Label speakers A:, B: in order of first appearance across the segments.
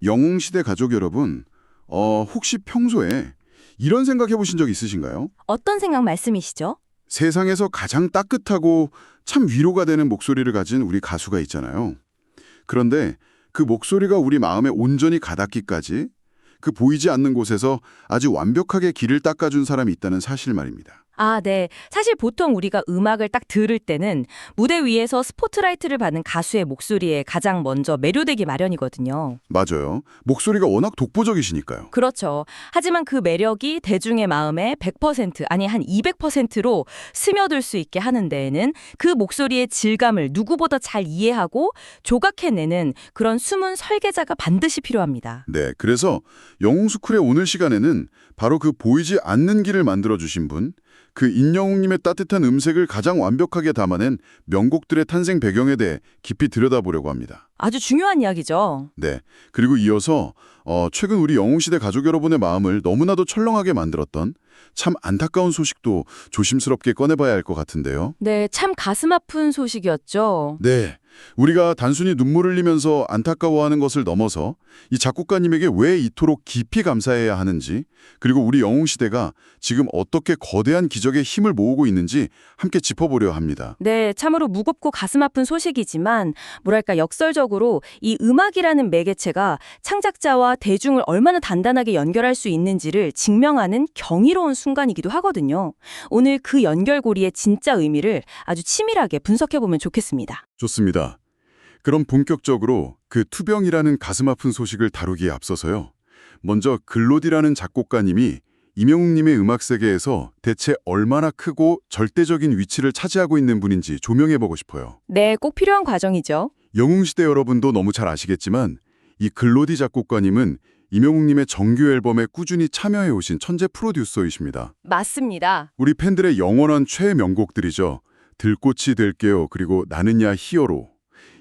A: 영웅시대 가족 여러분, 혹시 평소에 이런 생각 해보신 적 있으신가요?
B: 어떤 생각 말씀이시죠?
A: 세상에서 가장 따뜻하고 참 위로가 되는 목소리를 가진 우리 가수가 있잖아요. 그런데 그 목소리가 우리 마음에 온전히 가닿기까지 그 보이지 않는 곳에서 아주 완벽하게 길을 닦아준 사람이 있다는 사실 말입니다.
B: 아, 네. 사실 보통 우리가 음악을 딱 들을 때는 무대 위에서 스포트라이트를 받는 가수의 목소리에 가장 먼저 매료되기 마련이거든요.
A: 맞아요. 목소리가 워낙 독보적이시니까요.
B: 그렇죠. 하지만 그 매력이 대중의 마음에 100% 아니 한 200%로 스며들 수 있게 하는 데에는 그 목소리의 질감을 누구보다 잘 이해하고 조각해내는 그런 숨은 설계자가 반드시 필요합니다.
A: 네, 그래서 영웅스쿨의 오늘 시간에는 바로 그 보이지 않는 길을 만들어주신 분, 그 인영웅님의 따뜻한 음색을 가장 완벽하게 담아낸 명곡들의 탄생 배경에 대해 깊이 들여다보려고 합니다.
B: 아주 중요한 이야기죠.
A: 네, 그리고 이어서 최근 우리 영웅시대 가족 여러분의 마음을 너무나도 철렁하게 만들었던 참 안타까운 소식도 조심스럽게 꺼내봐야 할 것 같은데요.
B: 네, 참 가슴 아픈 소식이었죠.
A: 네, 우리가 단순히 눈물 흘리면서 안타까워하는 것을 넘어서 이 작곡가님에게 왜 이토록 깊이 감사해야 하는지, 그리고 우리 영웅시대가 지금 어떻게 거대한 기적의 힘을 모으고 있는지 함께 짚어보려 합니다.
B: 네, 참으로 무겁고 가슴 아픈 소식이지만 뭐랄까 역설적으로 이 음악이라는 매개체가 창작자와 대중을 얼마나 단단하게 연결할 수 있는지를 증명하는 경이로운 순간이기도 하거든요. 오늘 그 연결고리의 진짜 의미를 아주 치밀하게 분석해보면 좋겠습니다.
A: 좋습니다. 그럼 본격적으로 그 투병이라는 가슴 아픈 소식을 다루기에 앞서서요. 먼저 글로디라는 작곡가님이 임영웅님의 음악 세계에서 대체 얼마나 크고 절대적인 위치를 차지하고 있는 분인지 조명해보고 싶어요.
B: 네, 꼭 필요한 과정이죠.
A: 영웅시대 여러분도 너무 잘 아시겠지만 이 글로디 작곡가님은 임영웅님의 정규 앨범에 꾸준히 참여해 오신 천재 프로듀서이십니다.
B: 맞습니다.
A: 우리 팬들의 영원한 최명곡들이죠. 들꽃이 될게요. 그리고 나는야 히어로.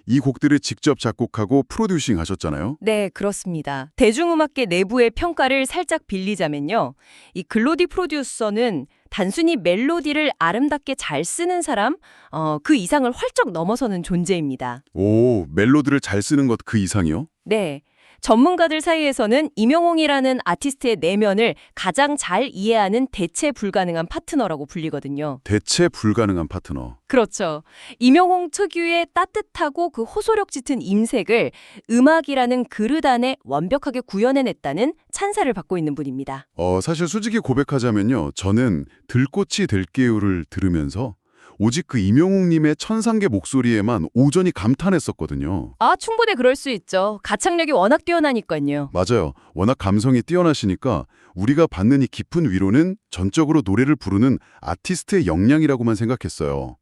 A: 이 곡들을 직접 작곡하고 프로듀싱 하셨잖아요.
B: 네, 그렇습니다. 대중음악계 내부의 평가를 살짝 빌리자면요. 이 글로디 프로듀서는 단순히 멜로디를 아름답게 잘 쓰는 사람, 그 이상을 훌쩍 넘어서는 존재입니다.
A: 오, 멜로디를 잘 쓰는 것 그 이상이요?
B: 네. 전문가들 사이에서는 임영웅이라는 아티스트의 내면을 가장 잘 이해하는 대체 불가능한 파트너라고 불리거든요.
A: 대체 불가능한 파트너.
B: 그렇죠. 임영웅 특유의 따뜻하고 그 호소력 짙은 임색을 음악이라는 그릇 안에 완벽하게 구현해냈다는 찬사를 받고 있는 분입니다.
A: 사실 솔직히 고백하자면요. 저는 들꽃이 될게요를 들으면서 오직 그 임영웅님의 천상계 목소리에만 오전히 감탄했었거든요.
B: 아, 충분히 그럴 수 있죠. 가창력이 워낙 뛰어나니까요.
A: 맞아요. 워낙 감성이 뛰어나시니까 우리가 받는 이 깊은 위로는 전적으로 노래를 부르는 아티스트의 역량이라고만 생각했어요.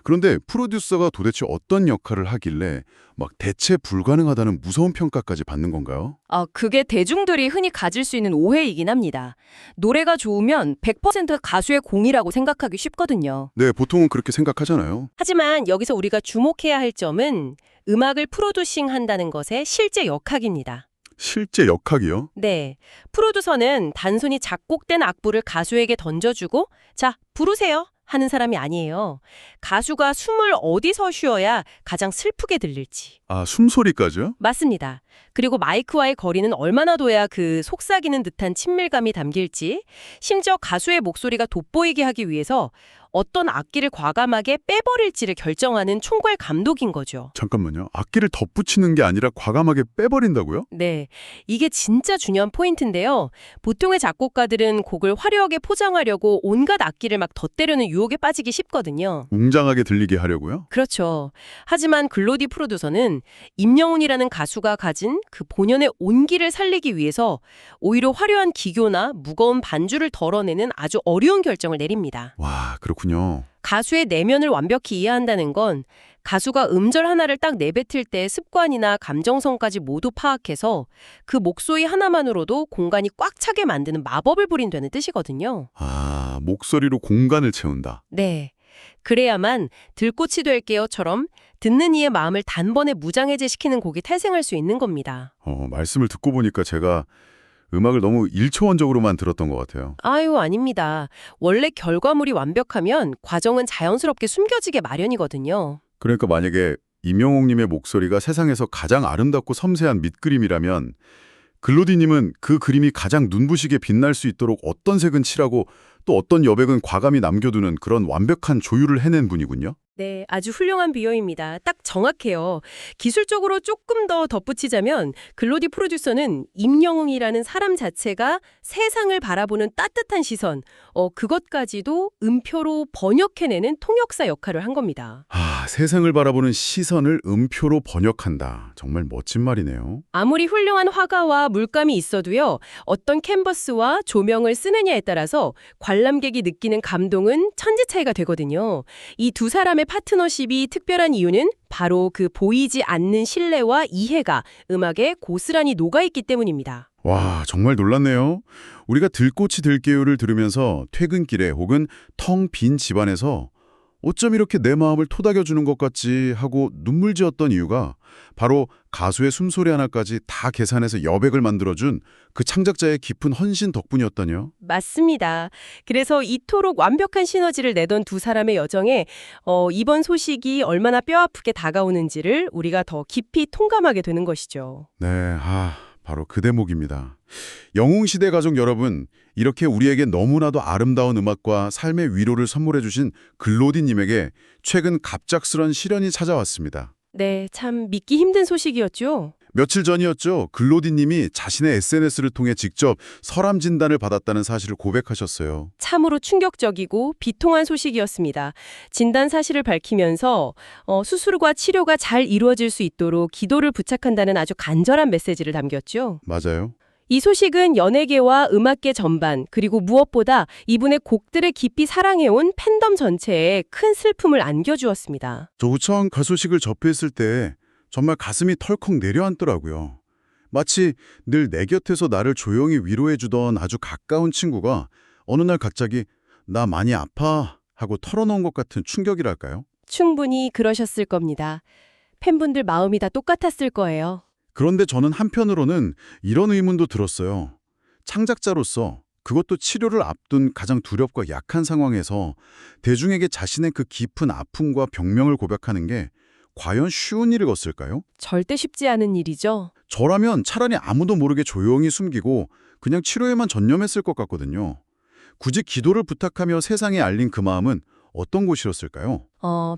A: 그런데 프로듀서가 도대체 어떤 역할을 하길래 막 대체 불가능하다는 무서운 평가까지 받는 건가요?
B: 그게 대중들이 흔히 가질 수 있는 오해이긴 합니다. 노래가 좋으면 100% 가수의 공이라고 생각하기 쉽거든요.
A: 네, 보통은 그렇게 생각하잖아요.
C: 하지만 여기서 우리가 주목해야 할 점은 음악을 프로듀싱 한다는 것의 실제 역학입니다.
A: 실제 역학이요?
C: 네, 프로듀서는 단순히 작곡된 악보를 가수에게 던져주고 자, 부르세요 하는 사람이 아니에요. 가수가 숨을 어디서 쉬어야 가장 슬프게 들릴지.
A: 아, 숨소리까지요?
C: 맞습니다. 그리고 마이크와의 거리는 얼마나 둬야 그 속삭이는 듯한 친밀감이 담길지, 심지어 가수의 목소리가 돋보이게 하기 위해서 어떤 악기를 과감하게 빼버릴지를 결정하는 총괄 감독인 거죠.
A: 잠깐만요. 악기를 덧붙이는 게 아니라 과감하게 빼버린다고요?
C: 네, 이게 진짜 중요한 포인트인데요. 보통의 작곡가들은 곡을 화려하게 포장하려고 온갖 악기를 막 덧대려는 유혹에 빠지기 쉽거든요.
A: 웅장하게 들리게 하려고요?
C: 그렇죠. 하지만 글로디 프로듀서는 임영웅이라는 가수가 가진 그 본연의 온기를 살리기 위해서 오히려 화려한 기교나 무거운 반주를 덜어내는 아주 어려운 결정을 내립니다.
A: 와, 그렇군요.
C: 가수의 내면을 완벽히 이해한다는 건 가수가 음절 하나를 딱 내뱉을 때 습관이나 감정성까지 모두 파악해서 그 목소리 하나만으로도 공간이 꽉 차게 만드는 마법을 부린다는 뜻이거든요.
A: 아, 목소리로 공간을 채운다.
C: 네. 그래야만 들꽃이 될게요처럼 듣는 이의 마음을 단번에 무장해제시키는 곡이 탄생할 수 있는 겁니다.
A: 말씀을 듣고 보니까 제가 음악을 너무 일초원적으로만 들었던 것 같아요.
C: 아유, 아닙니다. 원래 결과물이 완벽하면 과정은 자연스럽게 숨겨지게 마련이거든요.
A: 그러니까 만약에 임영웅님의 목소리가 세상에서 가장 아름답고 섬세한 밑그림이라면 글로디님은 그 그림이 가장 눈부시게 빛날 수 있도록 어떤 색은 칠하고 또 어떤 여백은 과감히 남겨두는 그런 완벽한 조율을 해낸 분이군요.
C: 네, 아주 훌륭한 비유입니다. 딱 정확해요. 기술적으로 조금 더 덧붙이자면 글로디 프로듀서는 임영웅이라는 사람 자체가 세상을 바라보는 따뜻한 시선, 그것까지도 음표로 번역해내는 통역사 역할을 한 겁니다.
A: 세상을 바라보는 시선을 음표로 번역한다. 정말 멋진 말이네요.
C: 아무리 훌륭한 화가와 물감이 있어도요, 어떤 캔버스와 조명을 쓰느냐에 따라서 관람객이 느끼는 감동은 천지 차이가 되거든요. 이 두 사람의 파트너십이 특별한 이유는 바로 그 보이지 않는 신뢰와 이해가 음악에 고스란히 녹아있기 때문입니다.
A: 와, 정말 놀랐네요. 우리가 들꽃이 들개요를 들으면서 퇴근길에 혹은 텅 빈 집안에서 어쩜 이렇게 내 마음을 토닥여주는 것 같지 하고 눈물 지었던 이유가 바로 가수의 숨소리 하나까지 다 계산해서 여백을 만들어준 그 창작자의 깊은 헌신 덕분이었다뇨.
C: 맞습니다. 그래서 이토록 완벽한 시너지를 내던 두 사람의 여정에 이번 소식이 얼마나 뼈아프게 다가오는지를 우리가 더 깊이 통감하게 되는 것이죠.
A: 네, 바로 그 대목입니다. 영웅시대 가족 여러분, 이렇게 우리에게 너무나도 아름다운 음악과 삶의 위로를 선물해 주신 글로디님에게 최근 갑작스런 시련이 찾아왔습니다.
C: 네, 참 믿기 힘든 소식이었죠.
A: 며칠 전이었죠. 글로디님이 자신의 SNS를 통해 직접 설암 진단을 받았다는 사실을 고백하셨어요.
C: 참으로 충격적이고 비통한 소식이었습니다. 진단 사실을 밝히면서 수술과 치료가 잘 이루어질 수 있도록 기도를 부탁한다는 아주 간절한 메시지를 담겼죠.
A: 맞아요.
C: 이 소식은 연예계와 음악계 전반, 그리고 무엇보다 이분의 곡들을 깊이 사랑해온 팬덤 전체에 큰 슬픔을 안겨주었습니다.
A: 저 우창 가소식을 접했을 때 정말 가슴이 털컥 내려앉더라고요. 마치 늘 내 곁에서 나를 조용히 위로해주던 아주 가까운 친구가 어느 날 갑자기 나 많이 아파 하고 털어놓은 것 같은 충격이랄까요?
C: 충분히 그러셨을 겁니다. 팬분들 마음이 다 똑같았을 거예요.
A: 그런데 저는 한편으로는 이런 의문도 들었어요. 창작자로서 그것도 치료를 앞둔 가장 두렵고 약한 상황에서 대중에게 자신의 그 깊은 아픔과 병명을 고백하는 게 과연 쉬운 일이었을까요?
C: 절대 쉽지 않은 일이죠.
A: 저라면 차라리 아무도 모르게 조용히 숨기고 그냥 치료에만 전념했을 것 같거든요. 굳이 기도를 부탁하며 세상에 알린 그 마음은 어떤 곳이었을까요?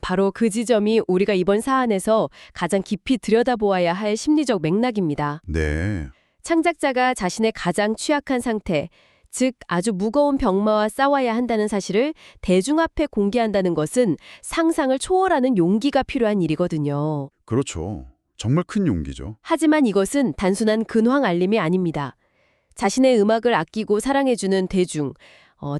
C: 바로 그 지점이 우리가 이번 사안에서 가장 깊이 들여다보아야 할 심리적 맥락입니다.
A: 네.
C: 창작자가 자신의 가장 취약한 상태, 즉 아주 무거운 병마와 싸워야 한다는 사실을 대중 앞에 공개한다는 것은 상상을 초월하는 용기가 필요한 일이거든요.
A: 그렇죠. 정말 큰 용기죠.
C: 하지만 이것은 단순한 근황 알림이 아닙니다. 자신의 음악을 아끼고 사랑해주는 대중,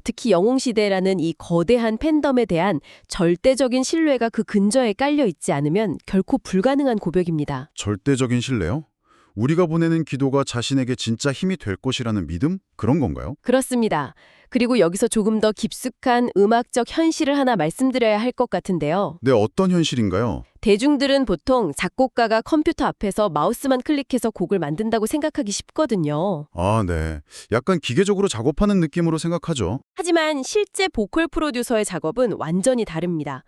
C: 특히 영웅시대라는 이 거대한 팬덤에 대한 절대적인 신뢰가 그 근저에 깔려 있지 않으면 결코 불가능한 고백입니다.
A: 절대적인 신뢰요? 우리가 보내는 기도가 자신에게 진짜 힘이 될 것이라는 믿음? 그런 건가요?
C: 그렇습니다. 그리고 여기서 조금 더 깊숙한 음악적 현실을 하나 말씀드려야 할 것 같은데요.
A: 네, 어떤 현실인가요?
C: 대중들은 보통 작곡가가 컴퓨터 앞에서 마우스만 클릭해서 곡을 만든다고 생각하기 쉽거든요.
A: 네. 약간 기계적으로 작업하는 느낌으로 생각하죠.
C: 하지만 실제 보컬 프로듀서의 작업은 완전히 다릅니다.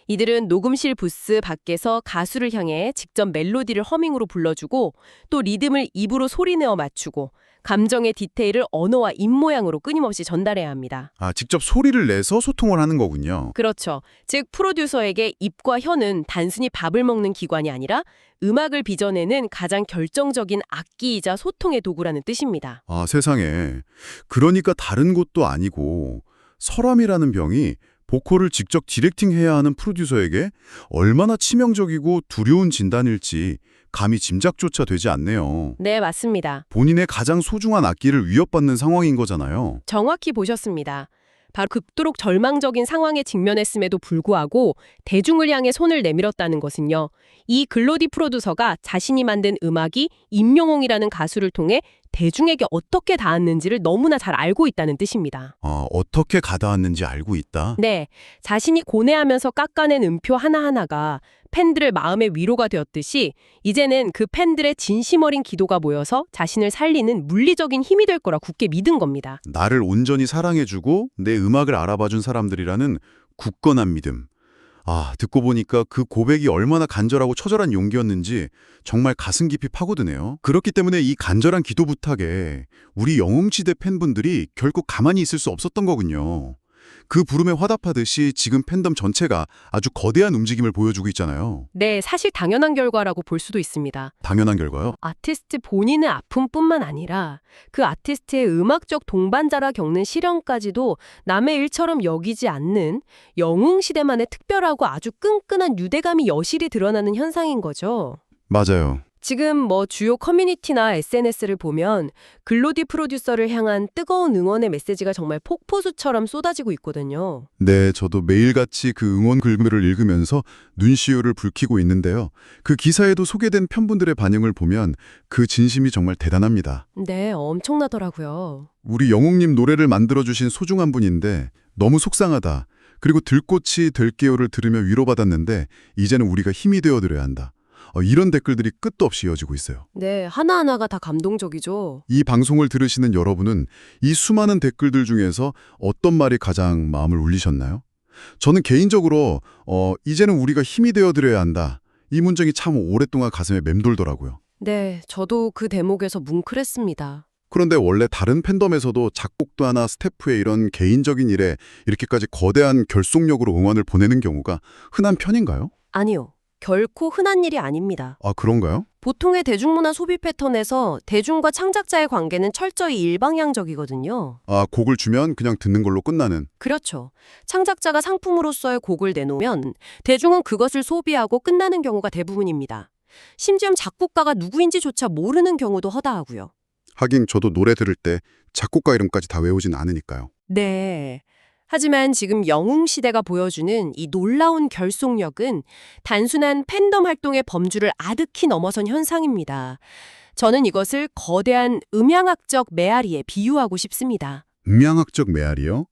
C: 이들은 녹음실 부스 밖에서 가수를 향해 직접 멜로디를 허밍으로 불러주고 또 리듬을 입으로 소리내어 맞추고 감정의 디테일을 언어와 입모양으로 끊임없이 전달해야 합니다.
A: 직접 소리를 내서 소통을 하는 거군요.
C: 그렇죠. 즉 프로듀서에게 입과 혀는 단순히 밥을 먹는 기관이 아니라 음악을 빚어내는 가장 결정적인 악기이자 소통의 도구라는 뜻입니다.
A: 세상에. 그러니까 다른 곳도 아니고 설암이라는 병이 보컬을 직접 디렉팅해야 하는 프로듀서에게 얼마나 치명적이고 두려운 진단일지 감히 짐작조차 되지 않네요.
C: 네, 맞습니다.
A: 본인의 가장 소중한 악기를 위협받는 상황인 거잖아요.
C: 정확히 보셨습니다. 바로 극도록 절망적인 상황에 직면했음에도 불구하고 대중을 향해 손을 내밀었다는 것은요. 이 글로디 프로듀서가 자신이 만든 음악이 임영웅이라는 가수를 통해 대중에게 어떻게 닿았는지를 너무나 잘 알고 있다는 뜻입니다.
A: 어떻게 가닿았는지 알고 있다?
C: 네, 자신이 고뇌하면서 깎아낸 음표 하나하나가 팬들의 마음의 위로가 되었듯이 이제는 그 팬들의 진심 어린 기도가 모여서 자신을 살리는 물리적인 힘이 될 거라 굳게 믿은 겁니다.
A: 나를 온전히 사랑해주고 내 음악을 알아봐준 사람들이라는 굳건한 믿음.
D: 듣고 보니까 그 고백이 얼마나 간절하고 처절한 용기였는지 정말 가슴 깊이 파고드네요. 그렇기 때문에 이 간절한 기도 부탁에 우리 영웅시대 팬분들이 결코 가만히 있을 수 없었던 거군요. 그 부름에 화답하듯이 지금 팬덤 전체가 아주 거대한 움직임을 보여주고 있잖아요.
C: 네, 사실 당연한 결과라고 볼 수도 있습니다.
D: 당연한 결과요?
C: 아티스트 본인의 아픔뿐만 아니라 그 아티스트의 음악적 동반자라 겪는 시련까지도 남의 일처럼 여기지 않는 영웅시대만의 특별하고 아주 끈끈한 유대감이 여실히 드러나는 현상인 거죠.
D: 맞아요.
C: 지금 주요 커뮤니티나 SNS를 보면 글로디 프로듀서를 향한 뜨거운 응원의 메시지가 정말 폭포수처럼 쏟아지고 있거든요.
D: 네, 저도 매일같이 그 응원 글들을 읽으면서 눈시울을 붉히고 있는데요. 그 기사에도 소개된 팬분들의 반응을 보면 그 진심이 정말 대단합니다.
C: 네, 엄청나더라고요.
D: 우리 영웅님 노래를 만들어주신 소중한 분인데 너무 속상하다. 그리고 들꽃이 될게요를 들으며 위로받았는데 이제는 우리가 힘이 되어드려야 한다. 이런 댓글들이 끝도 없이 이어지고 있어요.
C: 네, 하나하나가 다 감동적이죠.
D: 이 방송을 들으시는 여러분은 이 수많은 댓글들 중에서 어떤 말이 가장 마음을 울리셨나요? 저는 개인적으로 이제는 우리가 힘이 되어드려야 한다. 이 문장이 참 오랫동안 가슴에 맴돌더라고요.
C: 네, 저도 그 대목에서 뭉클했습니다.
D: 그런데 원래 다른 팬덤에서도 작곡가나 스태프의 이런 개인적인 일에 이렇게까지 거대한 결속력으로 응원을 보내는 경우가 흔한 편인가요?
C: 아니요. 결코 흔한 일이 아닙니다.
D: 그런가요?
C: 보통의 대중문화 소비 패턴에서 대중과 창작자의 관계는 철저히 일방향적이거든요.
D: 곡을 주면 그냥 듣는 걸로 끝나는.
C: 그렇죠. 창작자가 상품으로서의 곡을 내놓으면 대중은 그것을 소비하고 끝나는 경우가 대부분입니다. 심지어 작곡가가 누구인지조차 모르는 경우도 허다하고요.
D: 하긴 저도 노래 들을 때 작곡가 이름까지 다 외우진 않으니까요.
C: 네. 하지만 지금 영웅시대가 보여주는 이 놀라운 결속력은 단순한 팬덤 활동의 범주를 아득히 넘어선 현상입니다. 저는 이것을 거대한 음향학적 메아리에 비유하고 싶습니다.
D: 음향학적 메아리요?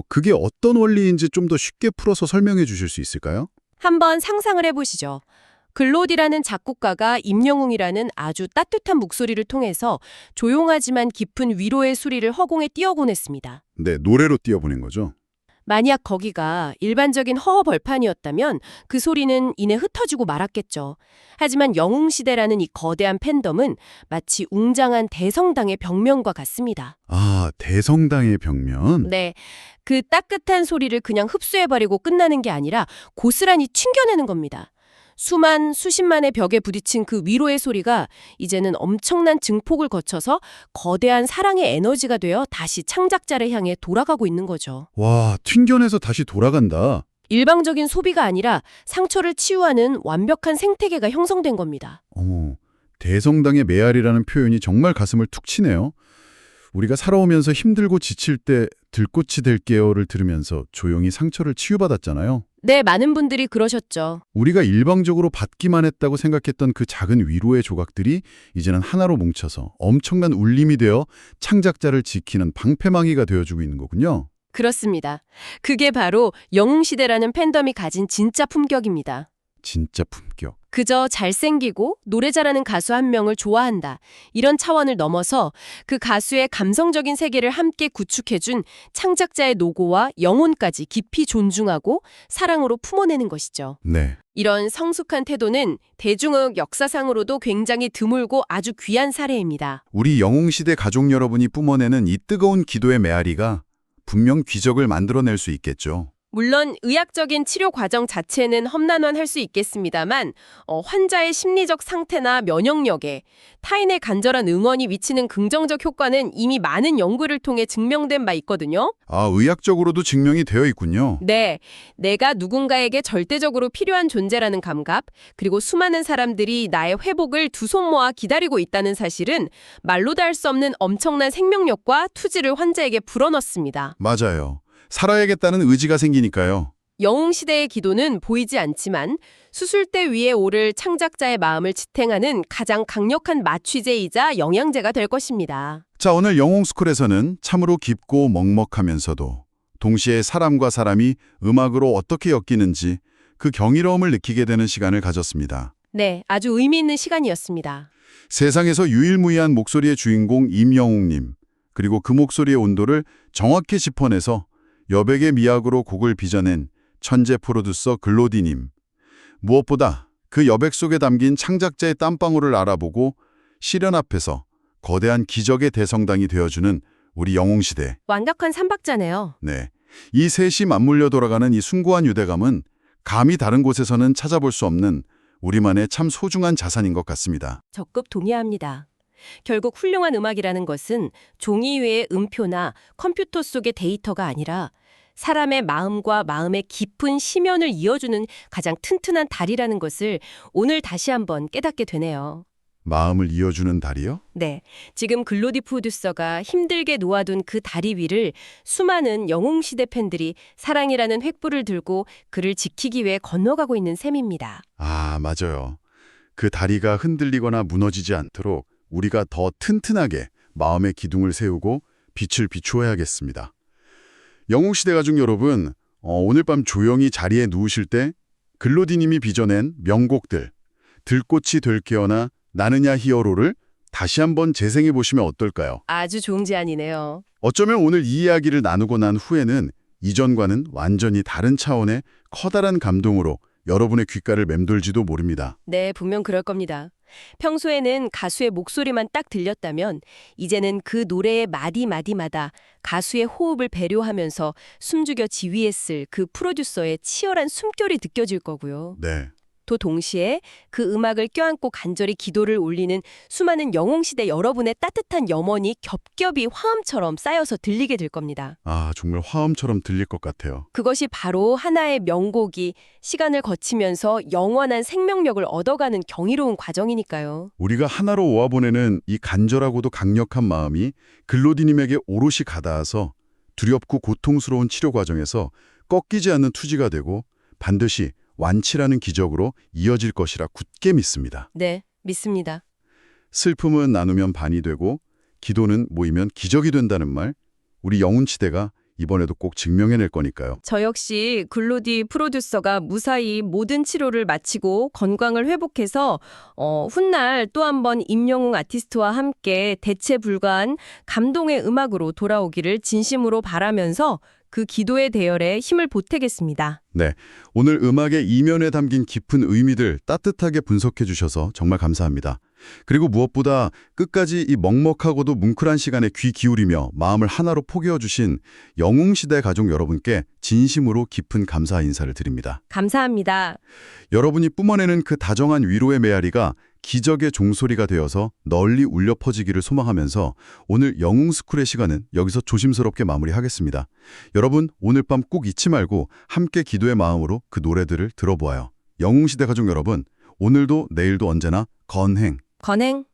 D: 그게 어떤 원리인지 좀 더 쉽게 풀어서 설명해 주실 수 있을까요?
C: 한번 상상을 해보시죠. 글로디라는 작곡가가 임영웅이라는 아주 따뜻한 목소리를 통해서 조용하지만 깊은 위로의 수리를 허공에 띄어보냈습니다.
D: 네, 노래로 띄워보낸 거죠.
C: 만약 거기가 일반적인 허허벌판이었다면 그 소리는 이내 흩어지고 말았겠죠. 하지만 영웅시대라는 이 거대한 팬덤은 마치 웅장한 대성당의 벽면과 같습니다.
D: 대성당의 벽면?
C: 네, 그 따뜻한 소리를 그냥 흡수해버리고 끝나는 게 아니라 고스란히 튕겨내는 겁니다. 수십만의 벽에 부딪힌 그 위로의 소리가 이제는 엄청난 증폭을 거쳐서 거대한 사랑의 에너지가 되어 다시 창작자를 향해 돌아가고 있는 거죠.
D: 와, 튕겨내서 다시 돌아간다.
C: 일방적인 소비가 아니라 상처를 치유하는 완벽한 생태계가 형성된 겁니다.
D: 대성당의 메아리라는 표현이 정말 가슴을 툭 치네요. 우리가 살아오면서 힘들고 지칠 때 들꽃이 될게요를 들으면서 조용히 상처를 치유받았잖아요.
C: 네, 많은 분들이 그러셨죠.
D: 우리가 일방적으로 받기만 했다고 생각했던 그 작은 위로의 조각들이 이제는 하나로 뭉쳐서 엄청난 울림이 되어 창작자를 지키는 방패망이가 되어주고 있는 거군요.
C: 그렇습니다. 그게 바로 영웅시대라는 팬덤이 가진 진짜 품격입니다.
D: 진짜 품격.
C: 그저 잘생기고 노래 잘하는 가수 한 명을 좋아한다. 이런 차원을 넘어서 그 가수의 감성적인 세계를 함께 구축해준 창작자의 노고와 영혼까지 깊이 존중하고 사랑으로 품어내는 것이죠.
D: 네.
C: 이런 성숙한 태도는 대중음악 역사상으로도 굉장히 드물고 아주 귀한 사례입니다.
D: 우리 영웅시대 가족 여러분이 뿜어내는 이 뜨거운 기도의 메아리가 분명 기적을 만들어낼 수 있겠죠.
C: 물론 의학적인 치료 과정 자체는 험난할 수 있겠습니다만 환자의 심리적 상태나 면역력에 타인의 간절한 응원이 미치는 긍정적 효과는 이미 많은 연구를 통해 증명된 바 있거든요.
D: 의학적으로도 증명이 되어 있군요.
C: 네, 내가 누군가에게 절대적으로 필요한 존재라는 감각, 그리고 수많은 사람들이 나의 회복을 두 손 모아 기다리고 있다는 사실은 말로도 할 수 없는 엄청난 생명력과 투지를 환자에게 불어넣습니다.
D: 맞아요. 살아야겠다는 의지가 생기니까요.
C: 영웅시대의 기도는 보이지 않지만 수술대 위에 오를 창작자의 마음을 지탱하는 가장 강력한 마취제이자 영양제가 될 것입니다.
D: 자, 오늘 영웅스쿨에서는 참으로 깊고 먹먹하면서도 동시에 사람과 사람이 음악으로 어떻게 엮이는지 그 경이로움을 느끼게 되는 시간을 가졌습니다.
C: 네, 아주 의미 있는 시간이었습니다.
D: 세상에서 유일무이한 목소리의 주인공 임영웅님, 그리고 그 목소리의 온도를 정확히 짚어내서 여백의 미학으로 곡을 빚어낸
A: 천재 프로듀서 글로디님. 무엇보다 그 여백 속에 담긴 창작자의 땀방울을 알아보고 시련 앞에서 거대한 기적의 대성당이 되어주는 우리 영웅시대.
C: 완벽한 삼박자네요.
A: 네. 이 셋이 맞물려 돌아가는 이 숭고한 유대감은 감히 다른 곳에서는 찾아볼 수 없는 우리만의 참 소중한 자산인 것 같습니다.
C: 적극 동의합니다. 결국 훌륭한 음악이라는 것은 종이 위의 음표나 컴퓨터 속의 데이터가 아니라 사람의 마음과 마음의 깊은 심연을 이어주는 가장 튼튼한 다리라는 것을 오늘 다시 한번 깨닫게 되네요.
A: 마음을 이어주는 다리요?
C: 네, 지금 글로디 프로듀서가 힘들게 놓아둔 그 다리 위를 수많은 영웅시대 팬들이 사랑이라는 횃불을 들고 그를 지키기 위해 건너가고 있는 셈입니다.
A: 아, 맞아요. 그 다리가 흔들리거나 무너지지 않도록 우리가 더 튼튼하게 마음의 기둥을 세우고 빛을 비추어야겠습니다. 영웅시대 가족 여러분, 오늘 밤 조용히 자리에 누우실 때 글로디님이 빚어낸 명곡들, 들꽃이 될 깨어나 나느냐 히어로를 다시 한번 재생해 보시면 어떨까요?
C: 아주 좋은 제안이네요.
A: 어쩌면 오늘 이 이야기를 나누고 난 후에는 이전과는 완전히 다른 차원의 커다란 감동으로 여러분의 귓가를 맴돌지도 모릅니다.
C: 네, 분명 그럴 겁니다. 평소에는 가수의 목소리만 딱 들렸다면 이제는 그 노래의 마디마디마다 가수의 호흡을 배려하면서 숨죽여 지휘했을 그 프로듀서의 치열한 숨결이 느껴질 거고요.
A: 네.
C: 또 동시에 그 음악을 껴안고 간절히 기도를 올리는 수많은 영웅시대 여러분의 따뜻한 염원이 겹겹이 화음처럼 쌓여서 들리게 될 겁니다.
A: 아, 정말 화음처럼 들릴 것 같아요.
C: 그것이 바로 하나의 명곡이 시간을 거치면서 영원한 생명력을 얻어가는 경이로운 과정이니까요.
A: 우리가 하나로 모아보내는 이 간절하고도 강력한 마음이 글로디님에게 오롯이 가닿아서 두렵고 고통스러운 치료 과정에서 꺾이지 않는 투지가 되고 반드시 완치라는 기적으로 이어질 것이라 굳게 믿습니다.
C: 네, 믿습니다.
A: 슬픔은 나누면 반이 되고 기도는 모이면 기적이 된다는 말, 우리 영웅시대가 이번에도 꼭 증명해낼 거니까요.
B: 저 역시 글로디 프로듀서가 무사히 모든 치료를 마치고 건강을 회복해서 훗날 또 한 번 임영웅 아티스트와 함께 대체 불가한 감동의 음악으로 돌아오기를 진심으로 바라면서 그 기도의 대열에 힘을 보태겠습니다.
A: 네, 오늘 음악의 이면에 담긴 깊은 의미들 따뜻하게 분석해 주셔서 정말 감사합니다. 그리고 무엇보다 끝까지 이 먹먹하고도 뭉클한 시간에 귀 기울이며 마음을 하나로 포개어 주신 영웅시대 가족 여러분께 진심으로 깊은 감사 인사를 드립니다.
B: 감사합니다.
A: 여러분이 뿜어내는 그 다정한 위로의 메아리가 기적의 종소리가 되어서 널리 울려 퍼지기를 소망하면서 오늘 영웅스쿨의 시간은 여기서 조심스럽게 마무리하겠습니다. 여러분, 오늘 밤 꼭 잊지 말고 함께 기도의 마음으로 그 노래들을 들어보아요. 영웅시대 가족 여러분, 오늘도 내일도 언제나 건행.
B: 건행.